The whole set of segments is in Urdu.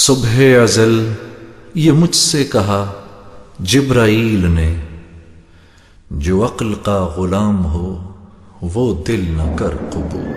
صبح ازل یہ مجھ سے کہا جبرائیل نے، جو عقل کا غلام ہو وہ دل نہ کر قبول۔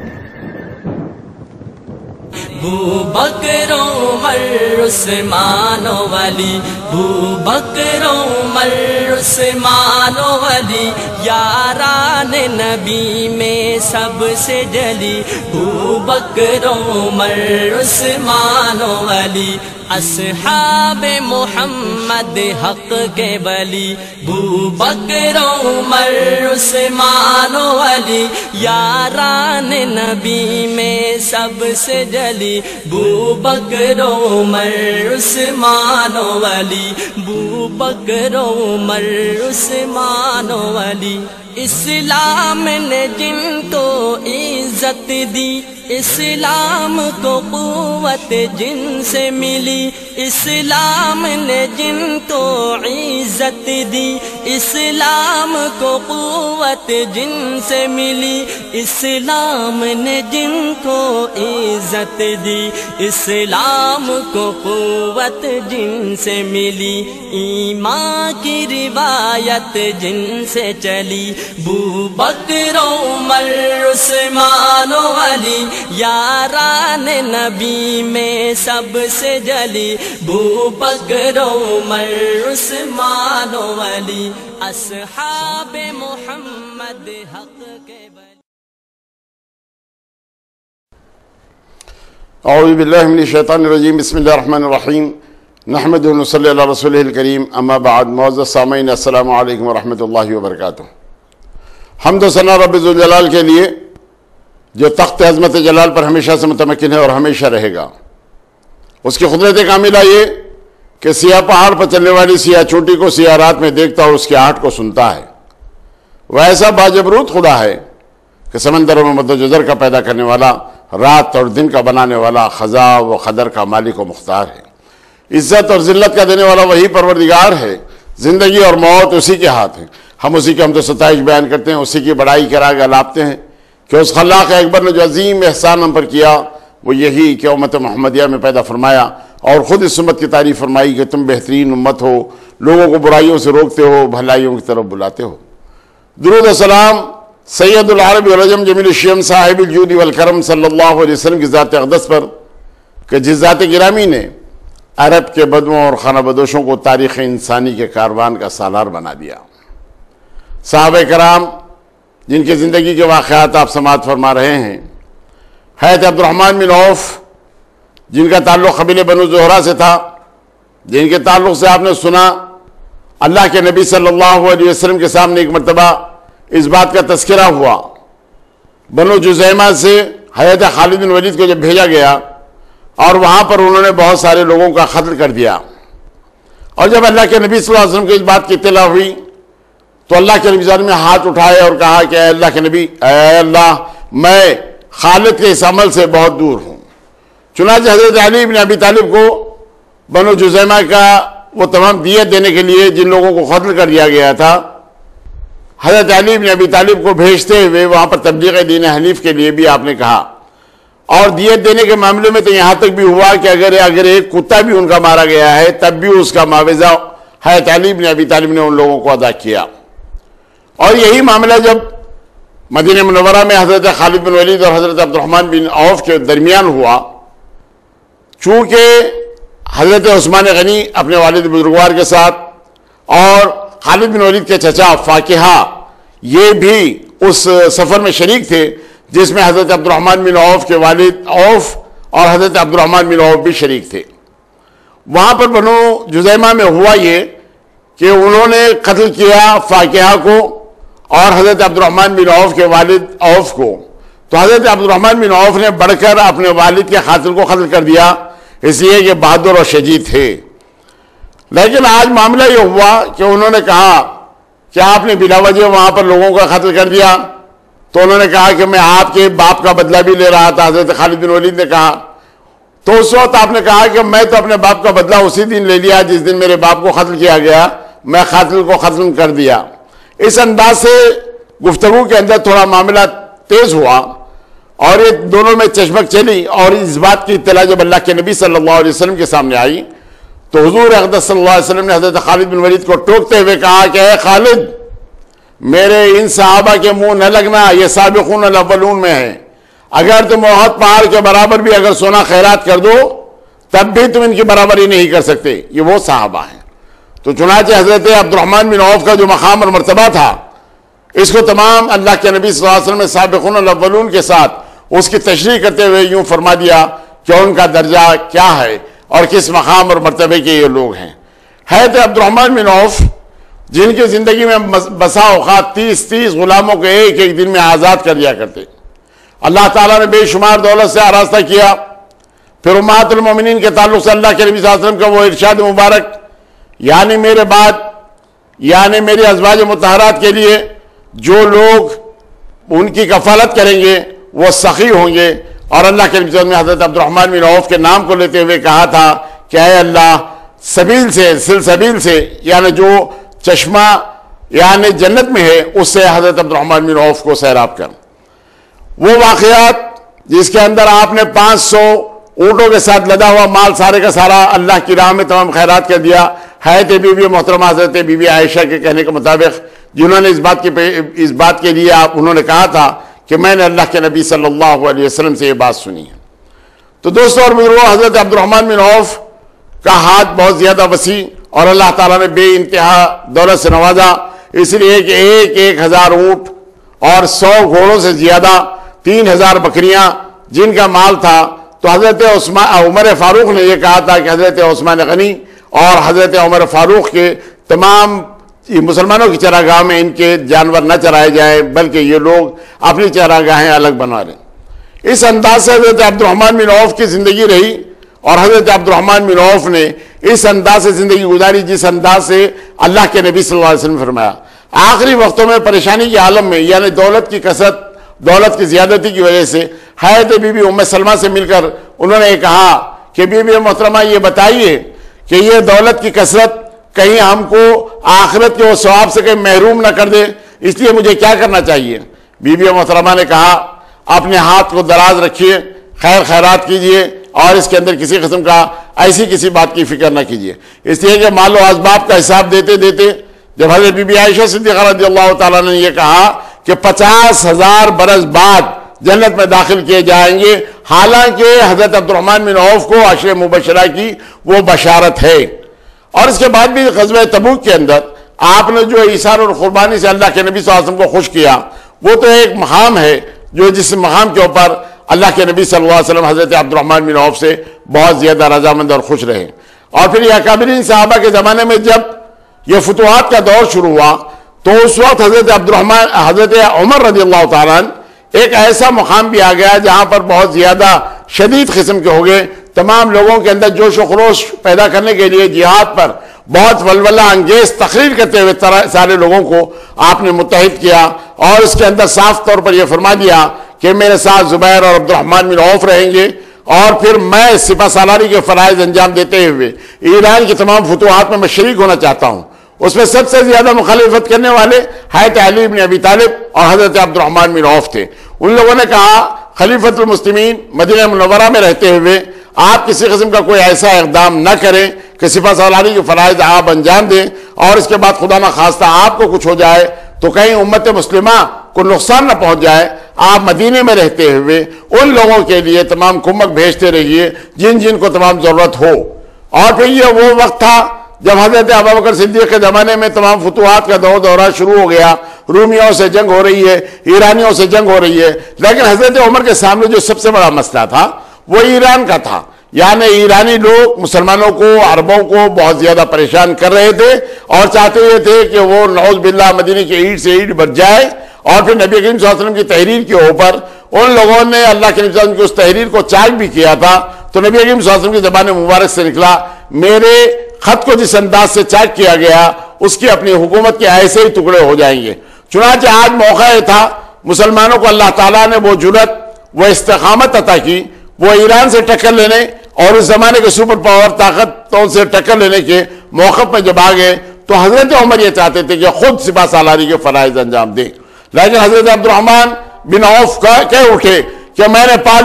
بو بکر عمر عثمان ولی، بو بکر عمر عثمان ولی، یاران نبی میں سب سے جلی، بو بکر عمر عثمان ولی، اصحاب محمد حق کے ولی، بو بکر عمر عثمان ولی، یاران نبی میں سب سے جلی، بو بکر عمر عثمان ولی، بو بکر عمر عثمان ولی۔ اسلام نے جن کو عزت دی، اسلام کو قوت جن سے ملی، اسلام نے جن کو عزت دی، اسلام کو قوت جن سے ملی، اسلام نے جن کو عزت دی، اسلام کو قوت جن سے ملی، ایمان کی روایت جن سے چلی، بو بکر عمر عثمان ولی، یاران نبی میں سب سے جلی، بو بکر عمر عثمان ولی، اصحاب محمد حق کے ولی۔ اعوذ باللہ من الشیطان الرجیم، بسم اللہ الرحمن الرحیم، نحمد و نصلی علی رسولہ الکریم، اما بعد۔ معزز سامعین، السلام علیکم ورحمۃ اللہ وبرکاتہ۔ حمد و ثنا رب ذوالجلال کے لیے جو تخت عظمت جلال پر ہمیشہ سے متمکن ہے اور ہمیشہ رہے گا۔ اس کی قدرت کاملہ یہ کہ سیاہ پہاڑ پر چلنے والی سیاہ چوٹی کو سیاہ رات میں دیکھتا اور اس کی آہٹ کو سنتا ہے۔ وہ ایسا باجبروت خدا ہے کہ سمندروں میں مد و جزر کا پیدا کرنے والا، رات اور دن کا بنانے والا، خزاں و قدر کا مالک و مختار ہے۔ عزت اور ذلت کا دینے والا وہی پروردگار ہے۔ زندگی اور موت اسی کے ہاتھ ہے۔ ہم اسی کی حمد و ستائش بیان کرتے ہیں، اسی کی بڑائی کرا کے لاپتے ہیں کہ اس خلاق اکبر نے جو عظیم احسان ہم پر کیا وہ یہی کہ امت محمدیہ میں پیدا فرمایا اور خود اس امت کی تعریف فرمائی کہ تم بہترین امت ہو، لوگوں کو برائیوں سے روکتے ہو، بھلائیوں کی طرف بلاتے ہو۔ درود و سلام سید العرب والعجم جمیل الشیم صاحب الجود والکرم صلی اللہ علیہ وسلم کی ذات اقدس پر کہ جس ذات گرامی نے عرب کے بدووں اور خانہ بدوشوں کو تاریخ انسانی کے کاروان کا سالار بنا دیا۔ صحابہ کرام جن کی زندگی کے واقعات آپ سماعت فرما رہے ہیں، حضرت عبد الرحمن بن عوف جن کا تعلق قبیلہ بنو زہرہ سے تھا، جن کے تعلق سے آپ نے سنا اللہ کے نبی صلی اللہ علیہ وسلم کے سامنے ایک مرتبہ اس بات کا تذکرہ ہوا، بنو جزیمہ سے حضرت خالد بن ولید کو جب بھیجا گیا اور وہاں پر انہوں نے بہت سارے لوگوں کا قتل کر دیا، اور جب اللہ کے نبی صلی اللہ علیہ وسلم کو اس بات کی اطلاع ہوئی تو اللہ کے نبی صلی اللہ علیہ وسلم نے ہاتھ اٹھائے اور کہا کہ اے اللہ کے نبی، اے اللہ، میں خالد کے اس عمل سے بہت دور ہوں۔ چنانچہ حضرت علی بن ابی طالب کو بنو جزیمہ کا وہ تمام دیت دینے کے لیے جن لوگوں کو قتل کر دیا گیا تھا، حضرت علی بن ابی طالب کو بھیجتے ہوئے وہاں پر تبلیغ دین حنیف کے لیے بھی آپ نے کہا، اور دیت دینے کے معاملے میں تو یہاں تک بھی ہوا کہ اگر ایک کتا بھی ان کا مارا گیا ہے تب بھی اس کا معاوضہ حضرت علی بن ابی طالب نے ان لوگوں کو ادا کیا۔ اور یہی معاملہ جب مدینہ منورہ میں حضرت خالد بن ولید اور حضرت عبد الرحمن بن عوف کے درمیان ہوا، چونکہ حضرت عثمان غنی اپنے والد بزرگوار کے ساتھ اور خالد بن ولید کے چچا فاکہہ یہ بھی اس سفر میں شریک تھے جس میں حضرت عبد الرحمن بن عوف کے والد عوف اور حضرت عبد الرحمن بن عوف بھی شریک تھے۔ وہاں پر بنو جزیمہ میں ہوا یہ کہ انہوں نے قتل کیا فاکہہ کو اور حضرت عبد الرحمن بن عوف کے والد عوف کو، تو حضرت عبد الرحمن بن عوف نے بڑھ کر اپنے والد کے قاتل کو قتل کر دیا، اس لیے کہ بہادر اور شجاع تھے۔ لیکن آج معاملہ یہ ہوا کہ انہوں نے کہا کہ آپ نے بلا وجہ وہاں پر لوگوں کا قتل کر دیا، تو انہوں نے کہا کہ میں آپ کے باپ کا بدلہ بھی لے رہا تھا۔ حضرت خالد بن ولید نے کہا، تو اس وقت آپ نے کہا کہ میں تو اپنے باپ کا بدلہ اسی دن لے لیا جس دن میرے باپ کو قتل کیا گیا، میں قاتل کو ختم کر دیا۔ اس انداز سے گفتگو کے اندر تھوڑا معاملہ تیز ہوا۔ اور یہ دونوں میں چشمک چلی، اور اس بات کی اطلاع جب اللہ کے نبی صلی اللہ علیہ وسلم کے سامنے آئی تو حضور اقدس صلی اللہ علیہ وسلم نے حضرت خالد بن ولید کو ٹوکتے ہوئے کہا کہ اے خالد، میرے ان صحابہ کے منہ نہ لگنا، یہ سابقون الاولون میں ہے، اگر تم احد پہاڑ کے برابر بھی اگر سونا خیرات کر دو تب بھی تم ان کی برابری نہیں کر سکتے، یہ وہ صحابہ ہیں۔ تو چنانچہ حضرت عبد الرحمن بن عوف کا جو مقام اور مرتبہ تھا، اس کو تمام اللہ کے نبی صلی اللہ علیہ وسلم نے سابقون الاولون کے ساتھ اس کی تشریح کرتے ہوئے یوں فرما دیا کہ ان کا درجہ کیا ہے اور کس مقام اور مرتبے کے یہ لوگ ہیں۔ حضرت عبد الرحمن بن عوف جن کی زندگی میں بسا اوقات 30 غلاموں کو ایک ایک دن میں آزاد کر دیا کرتے، اللہ تعالیٰ نے بے شمار دولت سے آراستہ کیا۔ پھر امہات المومنین کے تعلق سے اللہ کے نبی صلی اللہ علیہ وسلم کا وہ ارشاد مبارک، یعنی میرے بعد یعنی میری ازواج مطہرات کے لیے جو لوگ ان کی کفالت کریں گے وہ سخی ہوں گے، اور اللہ کے نبی صلی اللہ علیہ وسلم نے حضرت عبد الرحمن بن عوف کے نام کو لیتے ہوئے کہا تھا کہ اے اللہ سبیل سے سلسبیل سے یعنی جو چشمہ یعنی جنت میں ہے اس سے حضرت عبد الرحمن بن عوف کو سیراب کر۔ وہ واقعات جس کے اندر آپ نے 500 اونٹوں کے ساتھ لدا ہوا مال سارے کا سارا اللہ کی راہ میں تمام خیرات کر دیا، حضرت بی بی محترمہ حضرت بی بی عائشہ کے کہنے کے مطابق، جنہوں نے اس بات کے لیے انہوں نے کہا تھا کہ میں نے اللہ کے نبی صلی اللہ علیہ وسلم سے یہ بات سنی ہے۔ تو دوستو اور بزرگوں، حضرت عبد الرحمن بن عوف کا ہاتھ بہت زیادہ وسیع اور اللہ تعالیٰ نے بے انتہا دولت سے نوازا، اس لیے کہ 1000 اونٹ اور 100 گھوڑوں سے زیادہ 3000 بکریاں جن کا مال تھا۔ تو حضرت عمر فاروق نے یہ کہا تھا کہ حضرت عثمان غنی اور حضرت عمر فاروق کے تمام مسلمانوں کی چراگاہ میں ان کے جانور نہ چرائے جائیں، بلکہ یہ لوگ اپنی چراگاہیں الگ بنا لیں۔ اس انداز سے حضرت عبد الرحمن بن عوف کی زندگی رہی، اور حضرت عبد الرحمن بن عوف نے اس انداز سے زندگی گزاری جس انداز سے اللہ کے نبی صلی اللہ علیہ وسلم نے فرمایا۔ آخری وقتوں میں پریشانی کے عالم میں یعنی دولت کی کثرت، دولت کی زیادتی کی وجہ سے حضرت بی بی ام سلمہ سے مل کر انہوں نے کہا کہ بی بی محترمہ یہ بتائیے کہ یہ دولت کی کثرت کہیں ہم کو آخرت کے وہ ثواب سے کہیں محروم نہ کر دے، اس لیے مجھے کیا کرنا چاہیے؟ بی بی محترمہ نے کہا اپنے ہاتھ کو دراز رکھیے، خیر خیرات کیجئے، اور اس کے اندر کسی قسم کا ایسی کسی بات کی فکر نہ کیجئے، اس لیے کہ مال و اسباب کا حساب دیتے دیتے جب حضرت بی بی عائشہ صدیقہ رضی اللہ تعالیٰ نے یہ کہا کہ 50,000 برس بعد جنت میں داخل کیے جائیں گے، حالانکہ حضرت عبد الرحمن بن عوف کو عشر مبشرہ کی وہ بشارت ہے۔ اور اس کے بعد بھی غزوہ تبوک کے اندر آپ نے جو ایثار اور قربانی سے اللہ کے نبی صلی اللہ علیہ وسلم کو خوش کیا، وہ تو ایک مقام ہے جو جس مقام کے اوپر اللہ کے نبی صلی اللہ علیہ وسلم حضرت عبد الرحمن بن عوف سے بہت زیادہ رضامند اور خوش رہے۔ اور پھر یہ اکابرین صحابہ کے زمانے میں جب یہ فتوحات کا دور شروع ہوا تو اس وقت حضرت عمر رضی اللہ تعالیٰ ایک ایسا مقام بھی آ گیا جہاں پر بہت زیادہ شدید قسم کے ہو گئے، تمام لوگوں کے اندر جوش و خروش پیدا کرنے کے لیے جہاد پر بہت ولولہ انگیز تقریر کرتے ہوئے سارے لوگوں کو آپ نے متحد کیا، اور اس کے اندر صاف طور پر یہ فرما دیا کہ میرے ساتھ زبیر اور عبد الرحمن بن عوف رہیں گے، اور پھر میں سپہ سالاری کے فرائض انجام دیتے ہوئے ایران کی تمام فتوحات میں شریک ہونا چاہتا ہوں۔ اس میں سب سے زیادہ مخالفت کرنے والے حضرت علی بن ابی طالب اور حضرت عبد الرحمن بن عوف تھے۔ ان لوگوں نے کہا خلیفۃ المسلمین مدینہ منورہ میں رہتے ہوئے آپ کسی قسم کا کوئی ایسا اقدام نہ کریں کہ سپہ سالاری کے فرائض آپ انجام دیں، اور اس کے بعد خدا نہ خواستہ آپ کو کچھ ہو جائے تو کہیں امت مسلمہ کو نقصان نہ پہنچ جائے۔ آپ مدینے میں رہتے ہوئے ان لوگوں کے لیے تمام کمک بھیجتے رہیے جن جن کو تمام ضرورت ہو۔ اور پھر یہ وہ وقت تھا جب حضرت ابوبکر صدیق کے زمانے میں تمام فتوحات کا دورہ شروع ہو گیا، رومیوں سے جنگ ہو رہی ہے، ایرانیوں سے جنگ ہو رہی ہے، لیکن حضرت عمر کے سامنے جو سب سے بڑا مسئلہ تھا وہ ایران کا تھا، یعنی ایرانی لوگ مسلمانوں کو، عربوں کو بہت زیادہ پریشان کر رہے تھے اور چاہتے یہ تھے کہ وہ نعوذ باللہ مدینے کی اینٹ سے اینٹ بچ جائے۔ اور پھر نبی کریم صلی اللہ علیہ وسلم کی تحریر کے اوپر ان لوگوں نے اللہ کے نبی صلی اللہ علیہ وسلم کی اس تحریر کو چاک بھی کیا تھا، تو نبی کریم صلی اللہ علیہ وسلم کی زبان مبارک سے نکلا میرے خط کو جس انداز سے چاک کیا گیا اس کی اپنی حکومت کے ایسے ہی ٹکڑے ہو جائیں گے۔ چنانچہ آج موقع تھا مسلمانوں کو اللہ تعالیٰ نے وہ جرأت، وہ استقامت عطا کی، وہ ایران سے ٹکر لینے اور اس زمانے کے سپر پاور طاقتوں سے ٹکر لینے کے موقف میں جب آ گئے تو حضرت عمر یہ چاہتے تھے کہ خود سپہ سالاری کے فرائض انجام دیں، لیکن حضرت عبد الرحمن بن عوف کہہ اٹھے کہ میں نے پا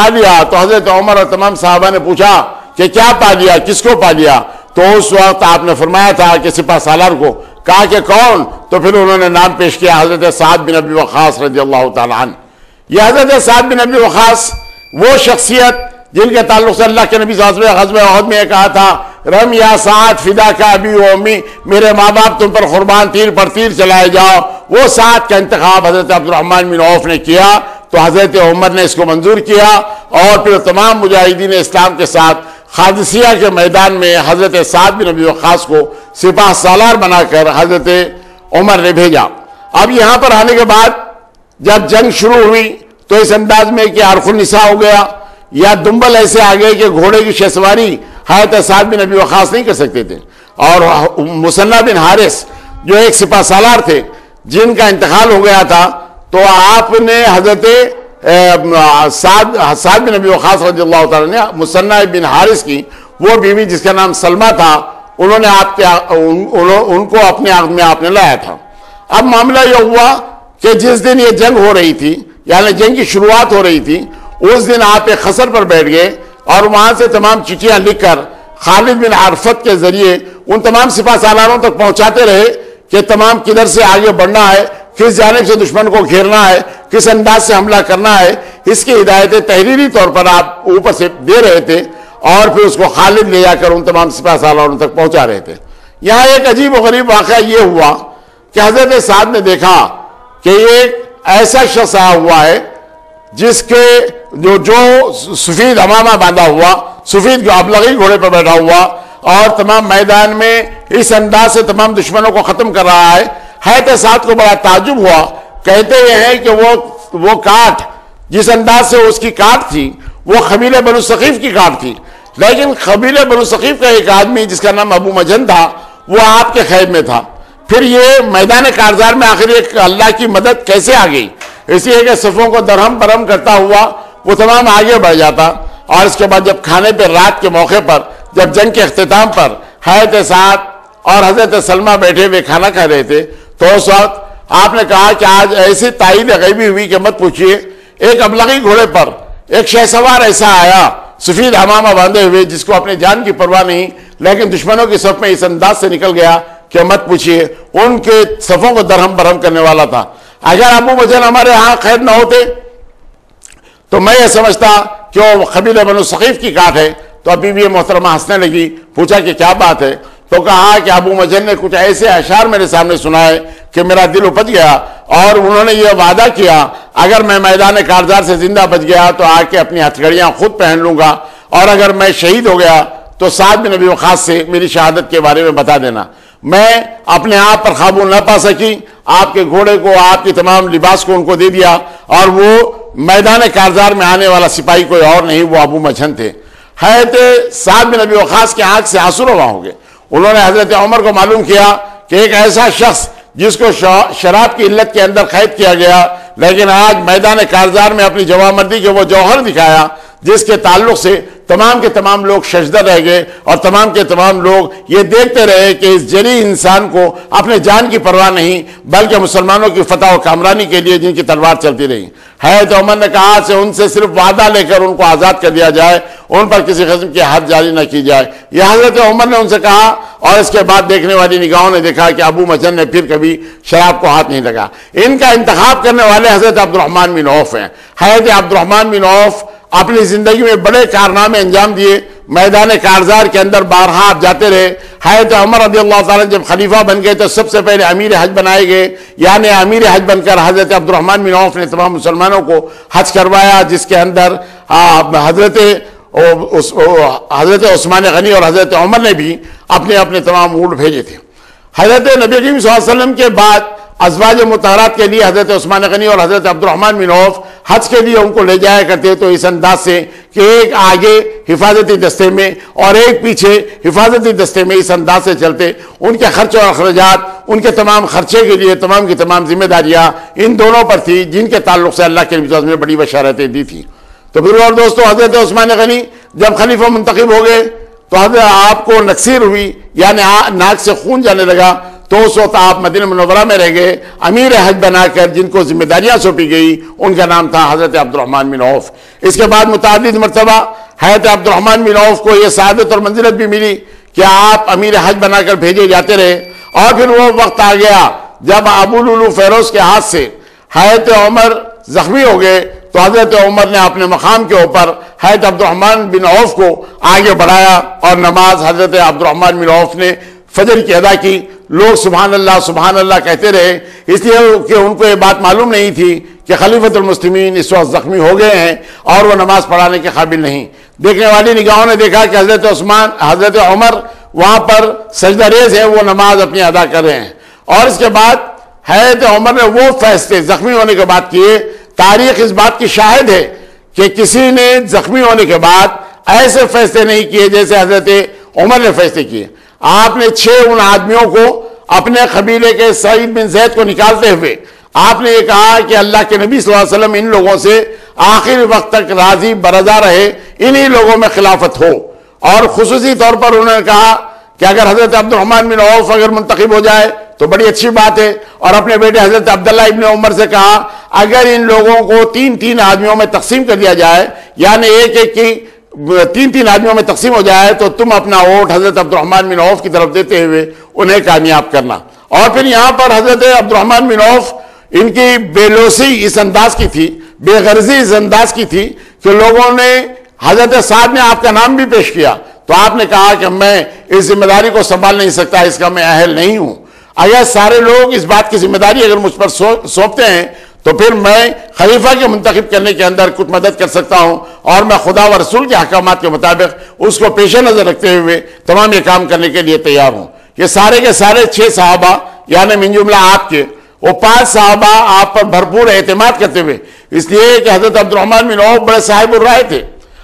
لیا. تو حضرت عمر اور تمام صحابہ نے پوچھا کہ کیا پا لیا, کس کو پا لیا؟ تو اس وقت آپ نے فرمایا تھا کہ سپہ سالار کو. کہا کہ کون؟ تو پھر انہوں نے نام پیش کیا حضرت سعد بن ابی وقاص رضی اللہ تعالی عنہ. یہ حضرت سعد بن ابی وقاص وہ شخصیت جن کے تعلق سے اللہ کے نبی صلی اللہ علیہ وسلم غزوہ احد میں یہ کہا تھا رم یا سعد فدا کا ابی و امی، میرے ماں باپ تم پر قربان، تیر پر تیر چلائے جاؤ. وہ سعد کا انتخاب حضرت عبد الرحمن بن عوف نے کیا تو حضرت عمر نے اس کو منظور کیا، اور پھر تمام مجاہدین اسلام کے ساتھ قادسیہ کے میدان میں حضرت سعد بن ابی وقاص کو سپاہ سالار بنا کر حضرت عمر نے بھیجا. اب یہاں پر آنے کے بعد جب جنگ شروع ہوئی تو اس انداز میں کہ عرق النساء ہو گیا، یا دنبل ایسے آ گئے کہ گھوڑے کی شہسواری حضرت سعد بن ابی وقاص نہیں کر سکتے تھے. اور مثنہ بن حارث جو ایک سپاہ سالار تھے جن کا انتقال ہو گیا تھا، تو آپ نے حضرت سعد بن ابی وقاص رضی اللہ تعالیٰ نے مثنہ بن حارث کی وہ بیوی جس کا نام سلمہ تھا، انہوں نے ان کو اپنے عقد میں آپ نے لایا تھا. اب معاملہ یہ ہوا کہ جس دن یہ جنگ ہو رہی تھی، یعنی جنگ کی شروعات ہو رہی تھی، اس دن آپ ایک خسر پر بیٹھ گئے اور وہاں سے تمام چٹھیاں لکھ کر خالد بن عرفت کے ذریعے ان تمام سپاہ سالاروں تک پہنچاتے رہے کہ تمام کدھر سے آگے بڑھنا ہے، کس جانب سے دشمن کو گھیرنا ہے، کس انداز سے حملہ کرنا ہے. اس کی ہدایتیں تحریری طور پر آپ اوپر سے دے رہے تھے اور پھر اس کو خالد لے جا کر ان تمام سپاہ سالاروں تک پہنچا رہے تھے. یہاں ایک عجیب و غریب واقعہ یہ ہوا کہ حضرت سعد نے دیکھا کہ ایک ایسا شخص آیا ہوا ہے جس کے جو سفید امامہ باندھا ہوا، سفید ابلغی گھوڑے پر بیٹھا ہوا، اور تمام میدان میں اس انداز سے تمام دشمنوں کو ختم کر رہا ہے. حضرت سعد کو بڑا تعجب ہوا. کہتے یہ ہیں کہ وہ کاٹ جس انداز سے اس کی کاٹ تھی وہ قبیلہ بنو ثقیف کی کاٹ تھی، لیکن قبیلہ بنو ثقیف کا ایک آدمی جس کا نام ابو مجن تھا وہ آپ کے قید میں تھا. پھر یہ میدان کارزار میں آخر ایک اللہ کی مدد کیسے آ گئی؟ اس لیے کہ صفوں کو درہم برہم کرتا ہوا وہ تمام آگے بڑھ جاتا. اور اس کے بعد جب کھانے پہ رات کے موقع پر، جب جنگ کے اختتام پر حضرت سعد اور حضرت سلمہ بیٹھے ہوئے کھانا کھا رہے تھے، تو اس وقت آپ نے کہا کہ آج ایسی تائید غیبی ہوئی کہ مت پوچھئے. ایک ابلغی گھوڑے پر ایک شہسوار ایسا آیا سفید امامہ باندھے ہوئے جس کو اپنے جان کی پرواہ نہیں، لیکن دشمنوں کی صف میں اس انداز سے نکل گیا کہ مت پوچھئے، ان کے صفوں کو درہم برہم کرنے والا تھا. اگر ابو مجن ہمارے ہاں قید نہ ہوتے تو میں یہ سمجھتا کہ وہ قبیلہ بنو ثقیف کی کاٹ ہے. تو ابھی بھی یہ محترمہ ہنسنے لگی، پوچھا کہ کیا بات ہے؟ تو کہا کہ ابو مجن نے کچھ ایسے اشعار میرے سامنے سنائے کہ میرا دل اپج گیا، اور انہوں نے یہ وعدہ کیا اگر میں میدان کارزار سے زندہ بچ گیا تو آ کے اپنی ہتھ گھڑیاں خود پہن لوں گا، اور اگر میں شہید ہو گیا تو سعد بن ابی وقاص سے میری شہادت کے بارے میں بتا دینا. میں اپنے آپ پر قابو نہ پا سکی، آپ کے گھوڑے کو، آپ کی تمام لباس کو ان کو دے دیا، اور وہ میدان کارزار میں آنے والا سپاہی کوئی اور نہیں، وہ ابو مجن تھے. حضرت سعد بن ابی وقاص کے آنکھ سے آنسو رواں ہو گئے. انہوں نے حضرت عمر کو معلوم کیا کہ ایک ایسا شخص جس کو شراب کی علت کے اندر قید کیا گیا، لیکن آج میدان کارزار میں اپنی جوانمردی کے وہ جوہر دکھایا جس کے تعلق سے تمام کے تمام لوگ ششدر رہ گئے، اور تمام کے تمام لوگ یہ دیکھتے رہے کہ اس جری انسان کو اپنے جان کی پرواہ نہیں بلکہ مسلمانوں کی فتح و کامرانی کے لیے جن کی تلوار چلتی رہی. حضرت عمر نے کہا کہ ان سے صرف وعدہ لے کر ان کو آزاد کر دیا جائے، ان پر کسی قسم کی حد جاری نہ کی جائے. یہ حضرت عمر نے ان سے کہا، اور اس کے بعد دیکھنے والی نگاہوں نے دیکھا کہ ابو مجن نے پھر کبھی شراب کو ہاتھ نہیں لگا. ان کا انتخاب کرنے والے حضرت عبد الرحمن بن عوف ہیں. حضرت عبد الرحمن بن عوف اپنی زندگی میں بڑے کارنامے انجام دیے. میدان کارزار کے اندر بارہا آپ جاتے رہے. حضرت عمر رضی اللہ تعالیٰ جب خلیفہ بن گئے تو سب سے پہلے امیر حج بنائے گئے، یعنی امیر حج بن کر حضرت عبد الرحمن بن عوف نے تمام مسلمانوں کو حج کروایا، جس کے اندر حضرت عثمان غنی اور حضرت عمر نے بھی اپنے اپنے تمام اونٹ بھیجے تھے. حضرت نبی کریم صلی اللہ علیہ وسلم کے بعد ازواج مطہرات کے لیے حضرت عثمان غنی اور حضرت عبد الرحمن بن عوف حج کے لیے ان کو لے جایا کرتے تو اس انداز سے کہ ایک آگے حفاظتی دستے میں اور ایک پیچھے حفاظتی دستے میں، اس انداز سے چلتے. ان کے خرچ اور اخراجات، ان کے تمام خرچے کے لیے تمام کی تمام ذمہ داریاں ان دونوں پر تھی، جن کے تعلق سے اللہ کے نبی صلی اللہ علیہ وسلم نے بڑی بشارتیں دی تھی. تو پھر اور دوستو، حضرت عثمان غنی جب خلیفہ منتخب ہو گئے تو حضرت آپ کو نکسیر ہوئی، یعنی ناک سے خون جانے لگا. تو اس وقت آپ مدینہ منورہ میں رہ گئے، امیر حج بنا کر جن کو ذمہ داریاں سونپی گئی ان کا نام تھا حضرت عبد الرحمن بن عوف۔ اس کے بعد متعدد مرتبہ حضرت عبد الرحمن بن عوف کو یہ سعادت اور منزلت بھی ملی کہ آپ امیر حج بنا کر بھیجے جاتے رہے، اور پھر وہ وقت آ گیا جب ابو لولو فیروز کے ہاتھ سے حضرت عمر زخمی ہو گئے تو حضرت عمر نے اپنے مقام کے اوپر حضرت عبد الرحمن بن عوف کو آگے بڑھایا اور نماز حضرت عبد الرحمن بن عوف نے فجر کی ادا کی۔ لوگ سبحان اللہ کہتے رہے، اس لیے کہ ان کو یہ بات معلوم نہیں تھی کہ خلیفۃ المسلمین اس وقت زخمی ہو گئے ہیں اور وہ نماز پڑھانے کے قابل نہیں۔ دیکھنے والی نگاہوں نے دیکھا کہ حضرت عمر وہاں پر سجدہ ریز ہیں، وہ نماز اپنی ادا کر رہے ہیں، اور اس کے بعد حضرت عمر نے وہ فیصلے زخمی ہونے کے بعد کیے۔ تاریخ اس بات کی شاہد ہے کہ کسی نے زخمی ہونے کے بعد ایسے فیصلے نہیں کیے جیسے حضرت عمر نے فیصلے کیے۔ آپ نے 6 ان آدمیوں کو اپنے قبیلے کے سعید بن زید کو نکالتے ہوئے آپ نے یہ کہا کہ اللہ کے نبی صلی اللہ علیہ وسلم ان لوگوں سے آخری وقت تک راضی برضا رہے، انہی لوگوں میں خلافت ہو، اور خصوصی طور پر انہوں نے کہا کہ اگر حضرت عبد الرحمن بن عوف اگر منتخب ہو جائے تو بڑی اچھی بات ہے، اور اپنے بیٹے حضرت عبداللہ ابن عمر سے کہا اگر ان لوگوں کو 3 آدمیوں میں تقسیم کر دیا جائے، یعنی ایک کی 3 آدمیوں میں تقسیم ہو جائے، تو تم اپنا ووٹ حضرت عبد الرحمن بن عوف کی طرف دیتے ہوئے انہیں کامیاب کرنا۔ اور پھر یہاں پر حضرت عبد الرحمن بن عوف ان کی بے لوثی اس انداز کی تھی، بے غرضی اس انداز کی تھی کہ لوگوں نے حضرت سعد نے آپ کا نام بھی پیش کیا تو آپ نے کہا کہ میں اس ذمہ داری کو سنبھال نہیں سکتا، اس کا میں اہل نہیں ہوں۔ اگر سارے لوگ اس بات کی ذمہ داری اگر مجھ پر سونپتے ہیں تو پھر میں خلیفہ کے منتخب کرنے کے اندر کچھ مدد کر سکتا ہوں، اور میں خدا و رسول کے احکامات کے مطابق اس کو پیش نظر رکھتے ہوئے تمام یہ کام کرنے کے لیے تیار ہوں۔ یہ سارے کے سارے 6 صحابہ یعنی من جملہ آپ کے وہ 5 صحابہ آپ پر بھرپور اعتماد کرتے ہوئے، اس لیے کہ حضرت عبد الرحمن بن عوف بڑے صاحب الرائے تھے۔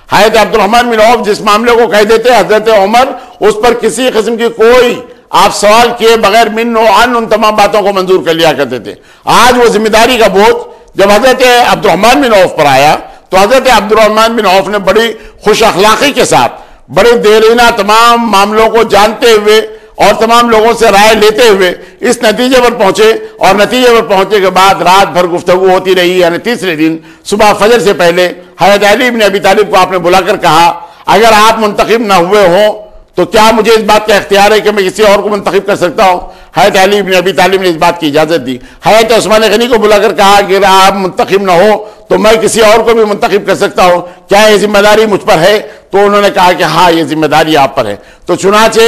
حضرت عبد الرحمن بن عوف جس معاملے کو کہہ دیتے حضرت عمر اس پر کسی قسم کی کوئی آپ سوال کیے بغیر من و عن ان تمام باتوں کو منظور کر لیا کرتے تھے۔ آج وہ ذمہ داری کا بوجھ جب حضرت عبد الرحمن بن عوف پر آیا تو حضرت عبد الرحمن بن عوف نے بڑی خوش اخلاقی کے ساتھ بڑے دیرینہ تمام معاملوں کو جانتے ہوئے اور تمام لوگوں سے رائے لیتے ہوئے اس نتیجے پر پہنچے، اور نتیجے پر پہنچنے کے بعد رات بھر گفتگو ہوتی رہی، یعنی تیسرے دن صبح فجر سے پہلے حضرت علی بن ابی طالب کو آپ نے بلا کر کہا اگر آپ منتخب نہ ہوئے ہوں تو کیا مجھے اس بات کا اختیار ہے کہ میں کسی اور کو منتخب کر سکتا ہوں؟ حضرت علی بن ابی طالب نے اس بات کی اجازت دی۔ حضرت عثمان غنی کو بلا کر کہا کہ اگر آپ منتخب نہ ہو تو میں کسی اور کو بھی منتخب کر سکتا ہوں، کیا یہ ذمہ داری مجھ پر ہے؟ تو انہوں نے کہا کہ ہاں یہ ذمہ داری آپ پر ہے۔ تو چنانچہ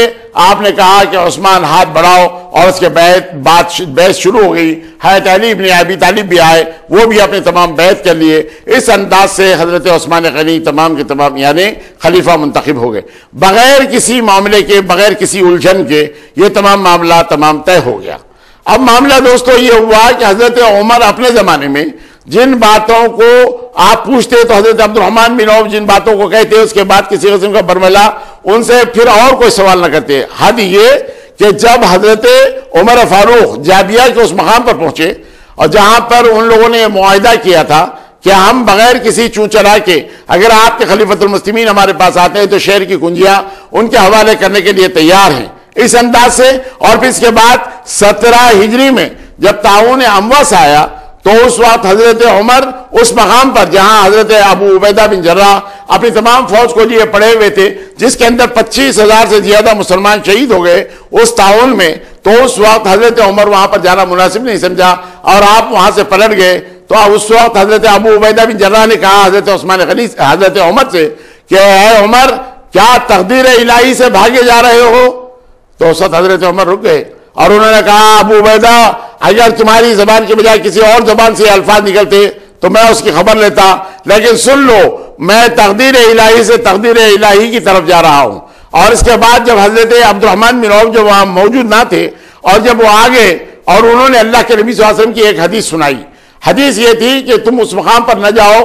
آپ نے کہا کہ عثمان ہاتھ بڑھاؤ، اور اس کے بیعت شروع ہو گئی۔ حضرت علی بن ابی طالب بھی آئے، وہ بھی اپنے تمام بیعت کر لیے۔ اس انداز سے حضرت عثمان غنی تمام کے تمام یعنی خلیفہ منتخب ہو گئے، بغیر کسی معاملے کے، بغیر کسی الجھن کے یہ تمام معاملہ تمام طے ہو گیا۔ اب معاملہ دوستو یہ ہوا کہ حضرت عمر اپنے زمانے میں جن باتوں کو آپ پوچھتے تو حضرت عبد الرحمن بن عوف جن باتوں کو کہتے اس کے بعد کسی قسم کا برملا ان سے پھر اور کوئی سوال نہ کرتے۔ حد یہ کہ جب حضرت عمر فاروق جابیہ کے اس مقام پر پہنچے اور جہاں پر ان لوگوں نے معاہدہ کیا تھا کہ ہم بغیر کسی چونچرا کے اگر آپ کے خلیفۃ المسلمین ہمارے پاس آتے ہیں تو شہر کی کنجیاں ان کے حوالے کرنے کے لیے تیار ہیں، اس انداز سے۔ اور پھر اس کے بعد 17 ہجری میں جب طاعون امواس آیا تو اس وقت حضرت عمر اس مقام پر جہاں حضرت ابو عبیدہ بن جراح اپنی تمام فوج کو لیے پڑے ہوئے تھے، جس کے اندر 25,000 سے زیادہ مسلمان شہید ہو گئے اس طاعون میں، تو اس وقت حضرت عمر وہاں پر جانا مناسب نہیں سمجھا اور آپ وہاں سے پلٹ گئے۔ تو اس وقت حضرت ابو عبیدہ بن جراح نے کہا حضرت عمر سے کہ اے عمر کیا تقدیر الہی سے بھاگے جا رہے ہو؟ تو اس وقت حضرت عمر رک گئے اور انہوں نے کہا ابو عبیدہ اگر تمہاری زبان کے بجائے کسی اور زبان سے الفاظ نکلتے تو میں اس کی خبر لیتا، لیکن سن لو میں تقدیر الہی سے تقدیر الہی کی طرف جا رہا ہوں۔ اور اس کے بعد جب حضرت عبد الرحمن بن عوف جو وہاں موجود نہ تھے اور جب وہ آگے اور انہوں نے اللہ کے نبی صلی اللہ علیہ وسلم کی ایک حدیث سنائی، حدیث یہ تھی کہ تم اس مقام پر نہ جاؤ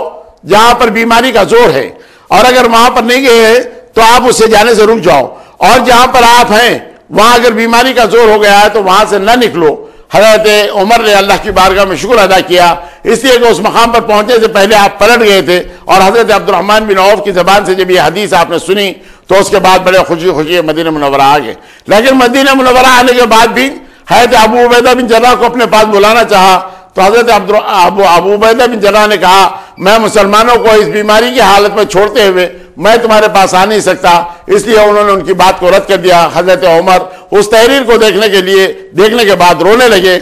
جہاں پر بیماری کا زور ہے، اور اگر وہاں پر نہیں گئے تو آپ اس سے جانے سے رک جاؤ، اور جہاں پر آپ ہیں وہاں اگر بیماری کا زور ہو گیا ہے تو وہاں سے نہ نکلو۔ حضرت عمر نے اللہ کی بارگاہ میں شکر ادا کیا، اس لیے کہ اس مقام پر پہنچنے سے پہلے آپ پلٹ گئے تھے، اور حضرت عبد الرحمن بن عوف کی زبان سے جب یہ حدیث آپ نے سنی تو اس کے بعد بڑے خوشی خوشی مدینہ منورہ آ گئے۔ لیکن مدینہ منورہ آنے کے بعد بھی حضرت ابو عبیدہ بن جراح کو اپنے پاس بلانا چاہا تو حضرت ابو عبیدہ بن جراح نے کہا میں مسلمانوں کو اس بیماری کی حالت میں چھوڑتے ہوئے میں تمہارے پاس آ نہیں سکتا، اس لیے انہوں نے ان کی بات کو رد کر دیا۔ حضرت عمر اس تحریر کو دیکھنے کے بعد رونے لگے،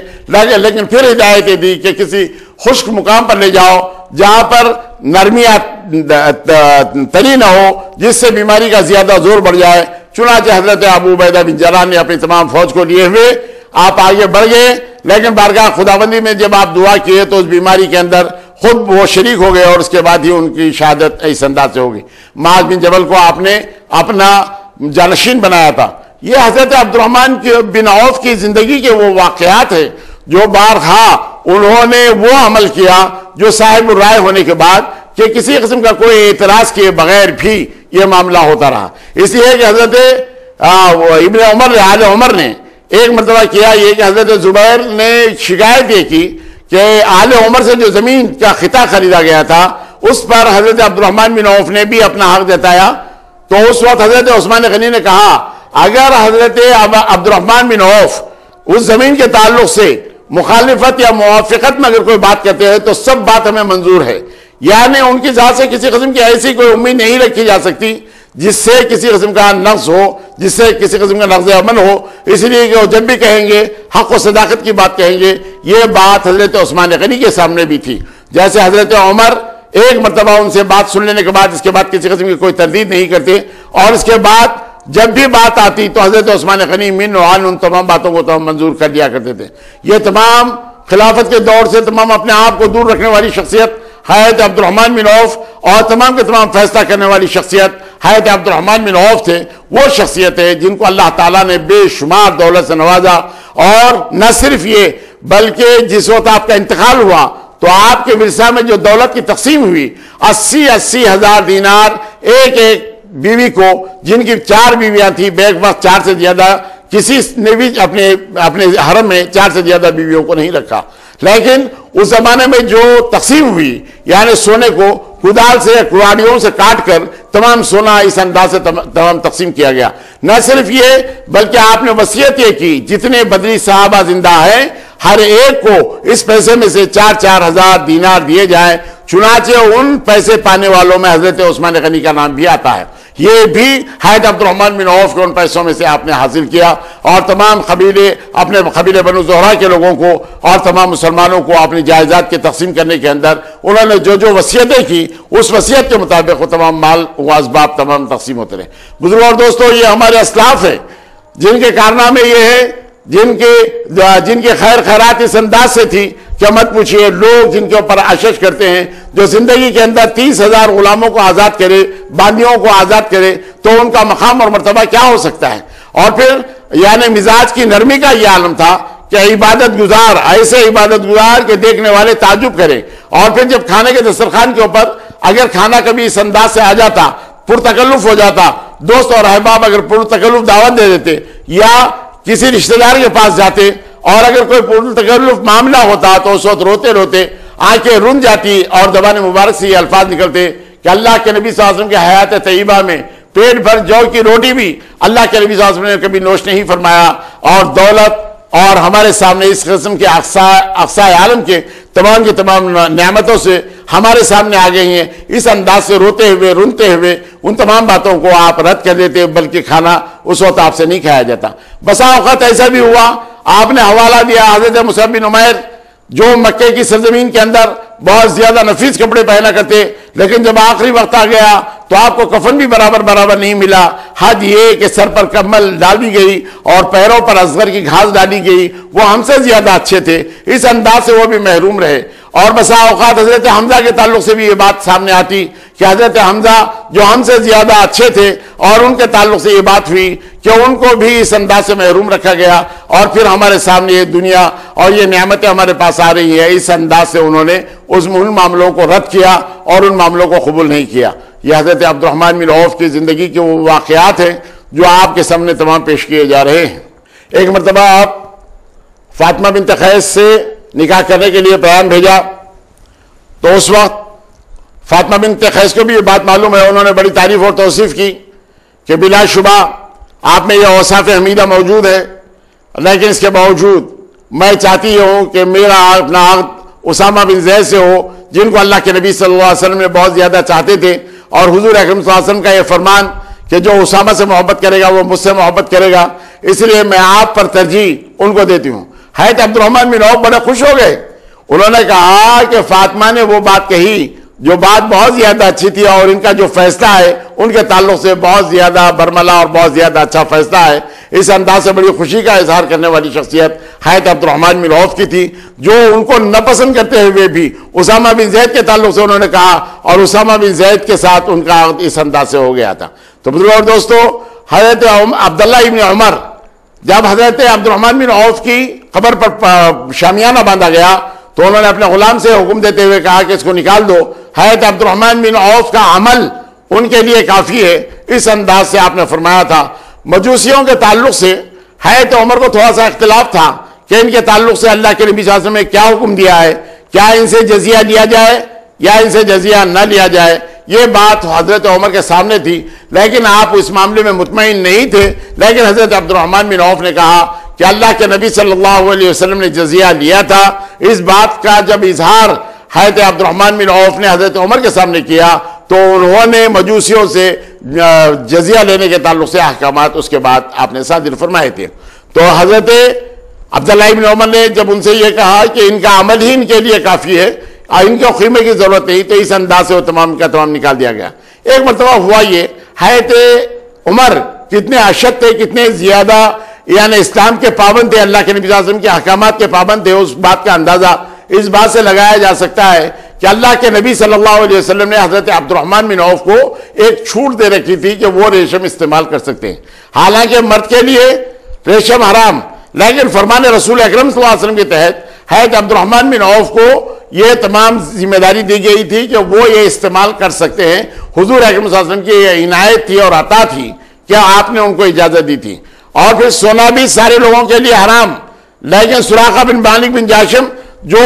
لیکن پھر ہدایتیں دی کہ کسی خشک مقام پر لے جاؤ جہاں پر نرمیاں تری نہ ہو جس سے بیماری کا زیادہ زور بڑھ جائے۔ چنانچہ حضرت ابو عبیدہ بن جراح نے اپنی تمام فوج کو لیے ہوئے آپ آگے بڑھ گئے، لیکن بارگاہ خداوندی میں جب آپ دعا کیے تو اس بیماری کے اندر خود وہ شریک ہو گئے اور اس کے بعد ہی ان کی شہادت اس انداز سے ہوگی۔ معاذ بن جبل کو آپ نے اپنا جانشین بنایا تھا۔ یہ حضرت عبد الرحمن بن عوف کی زندگی کے وہ واقعات ہیں جو بارہا انہوں نے وہ عمل کیا جو صاحب الرائے ہونے کے بعد کہ کسی قسم کا کوئی اعتراض کیے بغیر بھی یہ معاملہ ہوتا رہا۔ اس لیے کہ حضرت ابن عمر آل عمر نے ایک مرتبہ کیا یہ کہ حضرت زبیر نے شکایت یہ کی کہ آل عمر سے جو زمین کا خطہ خریدا گیا تھا اس پر حضرت عبد الرحمن بن عوف نے بھی اپنا حق جتایا، تو اس وقت حضرت عثمان غنی نے کہا اگر حضرت عبد الرحمن بن عوف اس زمین کے تعلق سے مخالفت یا موافقت میں اگر کوئی بات کہتے ہیں تو سب بات ہمیں منظور ہے، یعنی ان کی ذات سے کسی قسم کی ایسی کوئی امید نہیں رکھی جا سکتی جس سے کسی قسم کا نقص ہو، جس سے کسی قسم کا نقض عمل ہو، اس لیے کہ وہ جب بھی کہیں گے حق و صداقت کی بات کہیں گے۔ یہ بات حضرت عثمان غنی کے سامنے بھی تھی، جیسے حضرت عمر ایک مرتبہ ان سے بات سن لینے کے بعد اس کے بعد کسی قسم کی کوئی تردید نہیں کرتے، اور اس کے بعد جب بھی بات آتی تو حضرت عثمان غنی من و عن ان تمام باتوں کو تو منظور کر دیا کرتے تھے۔ یہ تمام خلافت کے دور سے تمام اپنے آپ کو دور رکھنے والی شخصیت حضرت عبد الرحمن بن عوف اور تمام کے تمام فیصلہ کرنے والی شخصیت حضرت عبد الرحمن بن عوف تھے۔ وہ شخصیت ہے جن کو اللہ تعالیٰ نے بے شمار دولت سے نوازا، اور نہ صرف یہ بلکہ جس وقت آپ کا انتقال ہوا تو آپ کے ورثہ میں جو دولت کی تقسیم ہوئی 80 ہزار دینار ایک بیوی کو، جن کی 4 بیویاں تھیں، بیک وقت 4 سے زیادہ کسی نے بھی اپنے حرم میں 4 سے زیادہ بیویوں کو نہیں رکھا، لیکن اس زمانے میں جو تقسیم ہوئی یعنی سونے کو کدال سے یا کلاڑیوں سے کاٹ کر تمام سونا اس انداز سے تمام تقسیم کیا گیا۔ نہ صرف یہ بلکہ آپ نے وصیت یہ کی جتنے بدری صحابہ زندہ ہیں ہر ایک کو اس پیسے میں سے 4 ہزار دینار دیے جائیں۔ چنانچہ ان پیسے پانے والوں میں حضرت عثمان غنی کا نام بھی آتا ہے۔ یہ بھی حضرت عبد الرحمن بن عوف کے ان پیسوں میں سے آپ نے حاصل کیا، اور تمام اپنے قبیلے بنو زہرہ کے لوگوں کو اور تمام مسلمانوں کو اپنی جائیداد کے تقسیم کرنے کے اندر انہوں نے جو وصیتیں کی اس وصیت کے مطابق وہ تمام مال و اسباب تمام تقسیم ہوتے رہے۔ بزرگوں اور دوستو، یہ ہمارے اسلاف ہیں جن کے کارنامے یہ ہے، جن کے خیر خیرات اس انداز سے تھی کہ مت پوچھئے۔ لوگ جن کے اوپر اشش کرتے ہیں، جو زندگی کے اندر 30,000 غلاموں کو آزاد کرے، باندیوں کو آزاد کرے، تو ان کا مقام اور مرتبہ کیا ہو سکتا ہے۔ اور پھر یعنی مزاج کی نرمی کا یہ عالم تھا کہ عبادت گزار، ایسے عبادت گزار کہ دیکھنے والے تعجب کریں، اور پھر جب کھانے کے دسترخوان کے اوپر اگر کھانا کبھی اس انداز سے آ جاتا، پرتکلف ہو جاتا، دوست اور احباب اگر پرتکلف دعوت دے دیتے یا کسی رشتہ دار کے پاس جاتے اور اگر کوئی پرتکلف معاملہ ہوتا تو اس وقت روتے روتے آنکھیں رن جاتی اور زبان مبارک سے یہ الفاظ نکلتے کہ اللہ کے نبی صلی اللہ علیہ وسلم کے حیات طیبہ میں پیٹ بھر جو کی روٹی بھی اللہ کے نبی صلی اللہ علیہ وسلم نے کبھی نوش نہیں فرمایا، اور دولت اور ہمارے سامنے اس قسم کے اقصائے عالم کے تمام نعمتوں سے ہمارے سامنے آ گئی ہیں۔ اس انداز سے روتے ہوئے رنتے ہوئے ان تمام باتوں کو آپ رد کر دیتے، بلکہ کھانا اس وقت آپ سے نہیں کھایا جاتا۔ بسا اوقات ایسا بھی ہوا آپ نے حوالہ دیا حضرت مصعب بن عمیر جو مکے کی سرزمین کے اندر بہت زیادہ نفیس کپڑے پہنا کرتے، لیکن جب آخری وقت آ گیا تو آپ کو کفن بھی برابر نہیں ملا۔ حد یہ کہ سر پر کمل ڈال دی گئی اور پیروں پر اصغر کی گھاس ڈالی گئی، وہ ہم سے زیادہ اچھے تھے، اس انداز سے وہ بھی محروم رہے۔ اور بسا اوقات حضرت حمزہ کے تعلق سے بھی یہ بات سامنے آتی کہ حضرت حمزہ جو ہم سے زیادہ اچھے تھے اور ان کے تعلق سے یہ بات ہوئی کہ ان کو بھی اس انداز سے محروم رکھا گیا، اور پھر ہمارے سامنے یہ دنیا اور یہ نعمتیں ہمارے پاس آ رہی ہیں، اس انداز سے انہوں نے ان معاملوں کو رد کیا اور ان معاملوں کو قبول نہیں کیا۔ یہ حضرت عبد الرحمن بن عوف کی زندگی کے وہ واقعات ہیں جو آپ کے سامنے تمام پیش کیے جا رہے ہیں۔ ایک مرتبہ آپ فاطمہ بنت قیس سے نکاح کرنے کے لیے پیغام بھیجا تو اس وقت فاطمہ بنت قیس کو بھی یہ بات معلوم ہے، انہوں نے بڑی تعریف اور توصیف کی کہ بلا شبہ آپ میں یہ اوصاف حمیدہ موجود ہے، لیکن اس کے باوجود میں چاہتی ہوں کہ میرا اپنا عہد اسامہ بن زید سے ہو، جن کو اللہ کے نبی صلی اللہ علیہ وسلم نے بہت زیادہ چاہتے تھے، اور حضور اکرم صلی اللہ علیہ وسلم کا یہ فرمان کہ جو اسامہ سے محبت کرے گا وہ مجھ سے محبت کرے گا، اس لیے میں آپ پر ترجیح ان کو دیتی ہوں۔ حضرت عبد الرحمن بن عوف بڑے خوش ہو گئے، انہوں نے کہا کہ فاطمہ نے وہ بات کہی جو بات بہت زیادہ اچھی تھی، اور ان کا جو فیصلہ ہے ان کے تعلق سے بہت زیادہ برملا اور بہت زیادہ اچھا فیصلہ ہے۔ اس انداز سے بڑی خوشی کا اظہار کرنے والی شخصیت حضرت عبد الرحمن بن عوف کی تھی، جو ان کو نہ پسند کرتے ہوئے بھی اسامہ بن زید کے تعلق سے انہوں نے کہا، اور اسامہ بن زید کے ساتھ ان کا عقد اس انداز سے ہو گیا تھا۔ تو بزرگوں اور دوستو، حضرت عبداللہ ابن عمر، جب حضرت عبد الرحمن بن عوف کی قبر پر شامیانہ باندھا گیا تو انہوں نے اپنے غلام سے حکم دیتے ہوئے کہا کہ اس کو نکال دو۔ حضرت عبد الرحمن بن عوف کا عمل ان کے لیے کافی ہے، اس انداز سے آپ نے فرمایا تھا۔ مجوسیوں کے تعلق سے حضرت عمر کو تھوڑا سا اختلاف تھا کہ ان کے تعلق سے اللہ کے نبی صلی اللہ علیہ وسلم نے کیا حکم دیا ہے، کیا ان سے جزیہ لیا جائے یا ان سے جزیہ نہ لیا جائے۔ یہ بات حضرت عمر کے سامنے تھی، لیکن آپ اس معاملے میں مطمئن نہیں تھے، لیکن حضرت عبد الرحمن بن عوف نے کہا کہ اللہ کے نبی صلی اللہ علیہ وسلم نے جزیہ لیا تھا۔ اس بات کا جب اظہار حضرت عبد الرحمن بن عوف نے حضرت عمر کے سامنے کیا تو انہوں نے مجوسیوں سے جزیہ لینے کے تعلق سے احکامات اس کے بعد آپ نے صادر فرمائے تھے۔ تو حضرت عبداللہ ابن عمر نے جب ان سے یہ کہا کہ ان کا عمل ہی ان کے لیے کافی ہے، ان کو خیمے کی ضرورت نہیں، تو اس انداز سے وہ تمام کا تمام نکال دیا گیا۔ ایک مرتبہ ہوا یہ، حضرت عمر کتنے اشد تھے، کتنے زیادہ یعنی اسلام کے پابند تھے، اللہ کے نبی صلی اللہ علیہ وسلم کے احکامات کے پابند تھے، اس بات کا اندازہ اس بات سے لگایا جا سکتا ہے کہ اللہ کے نبی صلی اللہ علیہ وسلم نے حضرت عبد الرحمن بن عوف کو ایک چھوٹ دے رکھی تھی کہ وہ ریشم استعمال کر سکتے ہیں، حالانکہ مرد کے لیے ریشم حرام، لیکن فرمان رسول اکرم صلی اللہ علیہ وسلم کے تحت حضرت عبد الرحمن بن عوف کو یہ تمام ذمہ داری دی گئی تھی کہ وہ یہ استعمال کر سکتے ہیں۔ حضور اکرم صلی اللہ علیہ وسلم کی یہ عنایت تھی اور عطا تھی کہ آپ نے ان کو اجازت دی تھی۔ اور پھر سونا بھی سارے لوگوں کے لیے حرام، لیکن سراقہ بن مالک بن جاشم جو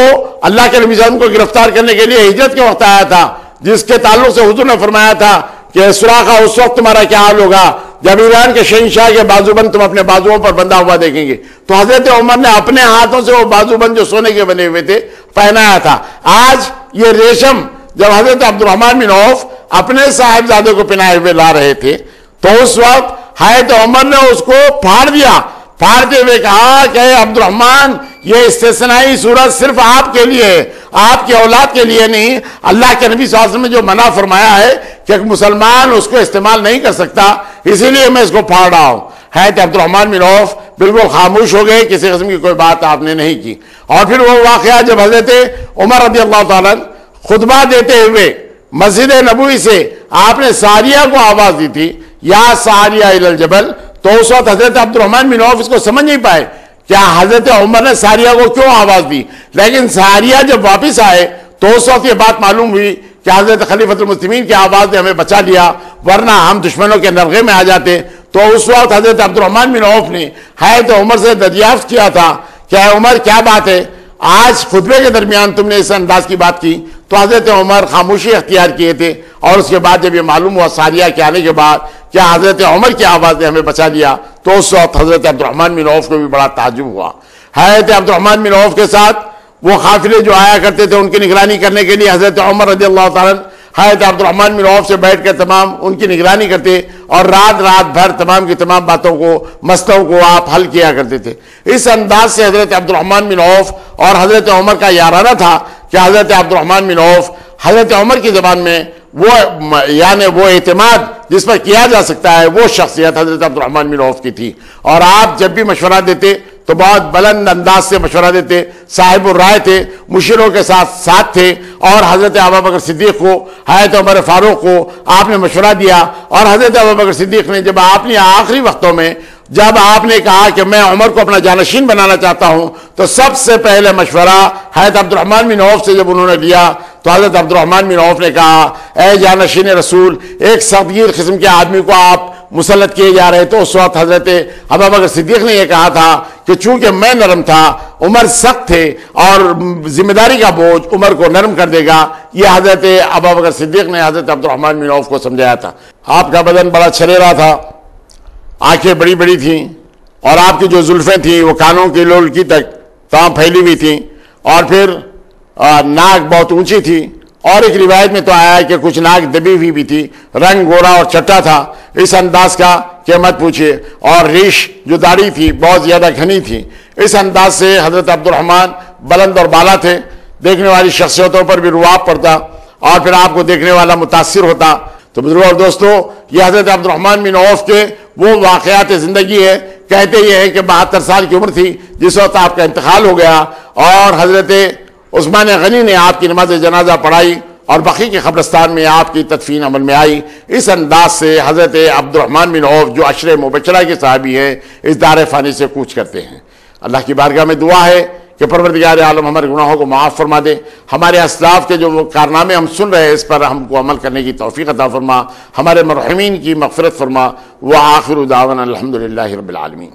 اللہ کے نبی صلی اللہ علیہ وسلم کو گرفتار کرنے کے لیے ہجرت کے وقت آیا تھا، جس کے تعلق سے حضور نے فرمایا تھا کہ سراقہ اس وقت تمہارا کیا حال ہوگا جب ایران کے شہنشاہ کے بازو بند تم اپنے بازوؤں پر بندھا ہوا دیکھیں گے۔ تو حضرت عمر نے اپنے ہاتھوں سے وہ بازو بند جو سونے کے بنے ہوئے تھے پہنایا تھا۔ آج یہ ریشم جب حضرت عبد الرحمن بن عوف اپنے صاحبزادے کو پہنائے ہوئے لا رہے تھے تو اس وقت حضرت عمر نے اس کو پھاڑ دیا، پھاڑتے ہوئے کہا کہ اے عبد الرحمن، یہ استثنائی صورت صرف آپ کے لیے ہے، آپ کی اولاد کے لیے نہیں۔ اللہ کے نبی صلی اللہ علیہ وسلم نے جو منع فرمایا ہے کہ ایک مسلمان اس کو استعمال نہیں کر سکتا، اسی لیے میں اس کو پھاڑ رہا ہوں۔ حضرت عبد الرحمن بن عوف بالکل خاموش ہو گئے، کسی قسم کی کوئی بات آپ نے نہیں کی۔ اور پھر وہ واقعہ جب حضرت عمر رضی اللہ تعالیٰ خطبہ دیتے ہوئے مسجد نبوی سے آپ نے ساریہ کو آواز دی تھی، یا ساریہ الی الجبل، تو اس وقت حضرت عبد الرحمن بن عوف اس کو سمجھ نہیں پائے کیا حضرت عمر نے ساریہ کو کیوں آواز دی، لیکن ساریہ جب واپس آئے تو اس وقت یہ بات معلوم ہوئی کہ حضرت خلیفۃ المسلمین کی آواز نے ہمیں بچا لیا، ورنہ ہم دشمنوں کے نرغے میں آ جاتے۔ تو اس وقت حضرت عبد الرحمن بن عوف نے حضرت عمر سے دریافت کیا تھا کہ اے عمر کیا بات ہے، آج خطبے کے درمیان تم نے اس انداز کی بات کی؟ تو حضرت عمر خاموشی اختیار کیے تھے، اور اس کے بعد جب یہ معلوم ہوا ساریہ کے آنے کے بعد کیا حضرت عمر کی آواز نے ہمیں بچا لیا، تو اس وقت حضرت عبد الرحمن بن عوف کو بھی بڑا تعجب ہوا۔ حضرت عبد الرحمن بن عوف کے ساتھ وہ قافلے جو آیا کرتے تھے ان کی نگرانی کرنے کے لیے حضرت عمر رضی اللہ تعالیٰ حضرت عبد الرحمن بن عوف سے بیٹھ کر تمام ان کی نگرانی کرتے، اور رات بھر تمام کی تمام باتوں کو، مسئلوں کو آپ حل کیا کرتے تھے۔ اس انداز سے حضرت عبد الرحمن بن عوف اور حضرت عمر کا یارانہ تھا کہ حضرت عبد الرحمن بن عوف حضرت عمر کی زبان میں وہ اعتماد جس پر کیا جا سکتا ہے، وہ شخصیت حضرت عبد الرحمن بن عوف کی تھی۔ اور آپ جب بھی مشورہ دیتے تو بہت بلند انداز سے مشورہ دیتے، صاحب الرائے تھے، مشیروں کے ساتھ تھے، اور حضرت ابوبکر صدیق کو، حضرت عمر فاروق کو آپ نے مشورہ دیا، اور حضرت ابوبکر صدیق نے جب آپ نے آخری وقتوں میں جب آپ نے کہا کہ میں عمر کو اپنا جانشین بنانا چاہتا ہوں، تو سب سے پہلے مشورہ حضرت عبد الرحمن بن عوف سے جب انہوں نے لیا تو حضرت عبد الرحمن بن عوف نے کہا اے جانشین رسول، ایک سختگیر قسم کے آدمی کو آپ مسلط کیے جا رہے۔ تو اس وقت حضرت ابوبکر صدیق نے یہ کہا تھا کہ چونکہ میں نرم تھا، عمر سخت تھے، اور ذمہ داری کا بوجھ عمر کو نرم کر دے گا۔ یہ حضرت ابوبکر صدیق نے حضرت عبد الرحمن بن عوف کو سمجھایا تھا۔ آپ کا بدن بڑا چھریرا تھا، آنکھیں بڑی بڑی تھیں، اور آپ کی جو زلفیں تھیں وہ کانوں کی لولکی تک تمام پھیلی ہوئی تھیں، اور پھر ناک بہت اونچی تھی، اور ایک روایت میں تو آیا ہے کہ کچھ ناک دبی ہوئی بھی تھی، رنگ گورا اور چٹا تھا اس انداز کا کہ مت پوچھئے، اور ریش جو داڑھی تھی بہت زیادہ گھنی تھی۔ اس انداز سے حضرت عبد الرحمن بلند اور بالا تھے، دیکھنے والی شخصیتوں پر بھی رعب پڑتا اور پھر آپ کو دیکھنے والا متاثر ہوتا۔ تو بزرگوں اور دوستو، یہ حضرت عبد الرحمن بن عوف کے وہ واقعات زندگی ہے۔ کہتے یہ ہیں کہ 72 سال کی عمر تھی جس وقت آپ کا انتقال ہو گیا، اور حضرت عثمان غنی نے آپ کی نماز جنازہ پڑھائی اور بقی کے قبرستان میں آپ کی تدفین عمل میں آئی۔ اس انداز سے حضرت عبد الرحمن بن عوف جو عشر مبشرہ کے صحابی ہیں اس دار فانی سے کوچ کرتے ہیں۔ اللہ کی بارگاہ میں دعا ہے کہ پروردگار عالم ہمارے گناہوں کو معاف فرما دے، ہمارے اسلاف کے جو کارنامے ہم سن رہے ہیں اس پر ہم کو عمل کرنے کی توفیق عطا فرما، ہمارے مرحومین کی مغفرت فرما۔ وآخر دعوانا الحمدللہ رب العالمین۔